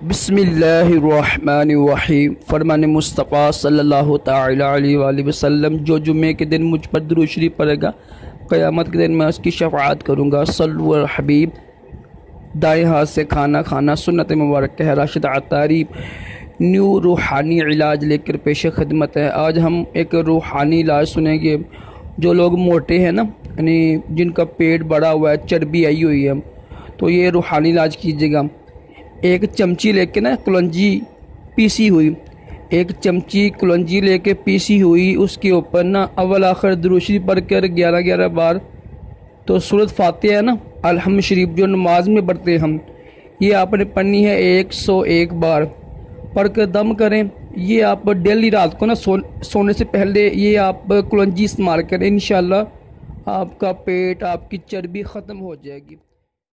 बिस्मिल्लाहिर्रहमानिर्रहीम। फरमान मुस्तफ़ा सल्लल्लाहु तआला अलैहि वसल्लम, जो जुम्मे के दिन मुझ पर दुरूद शरीफ पढ़ेगा क़यामत के दिन मैं उसकी शफ़ाअत करूँगा। सल्लु अल हबीब। दाएँ हाथ से खाना खाना सुन्नत मुबारक है। राशिद अत्तारी न्यू रूहानी इलाज लेकर पेश खिदमत है। आज हम एक रूहानी इलाज सुनेंगे। जो लोग मोटे हैं ना, यानी जिनका पेट बड़ा हुआ है, चर्बी आई हुई है, तो ये रूहानी इलाज कीजिएगा। एक चमची लेके ना कलौंजी पीसी हुई, एक चमची कलौंजी लेके पीसी हुई, उसके ऊपर ना अव्वल आखिर दुरूद शरीफ पढ़ कर 11-11 बार तो सूरत फातिहा है ना, अलहम्द शरीफ जो नमाज में पढ़ते हैं हम, ये आपने पढ़नी है 101 बार पढ़ कर दम करें। ये आप डेली रात को ना सोने से पहले ये आप कलौंजी इस्तेमाल करें। इंशाअल्लाह आपका पेट, आपकी चर्बी ख़त्म हो जाएगी।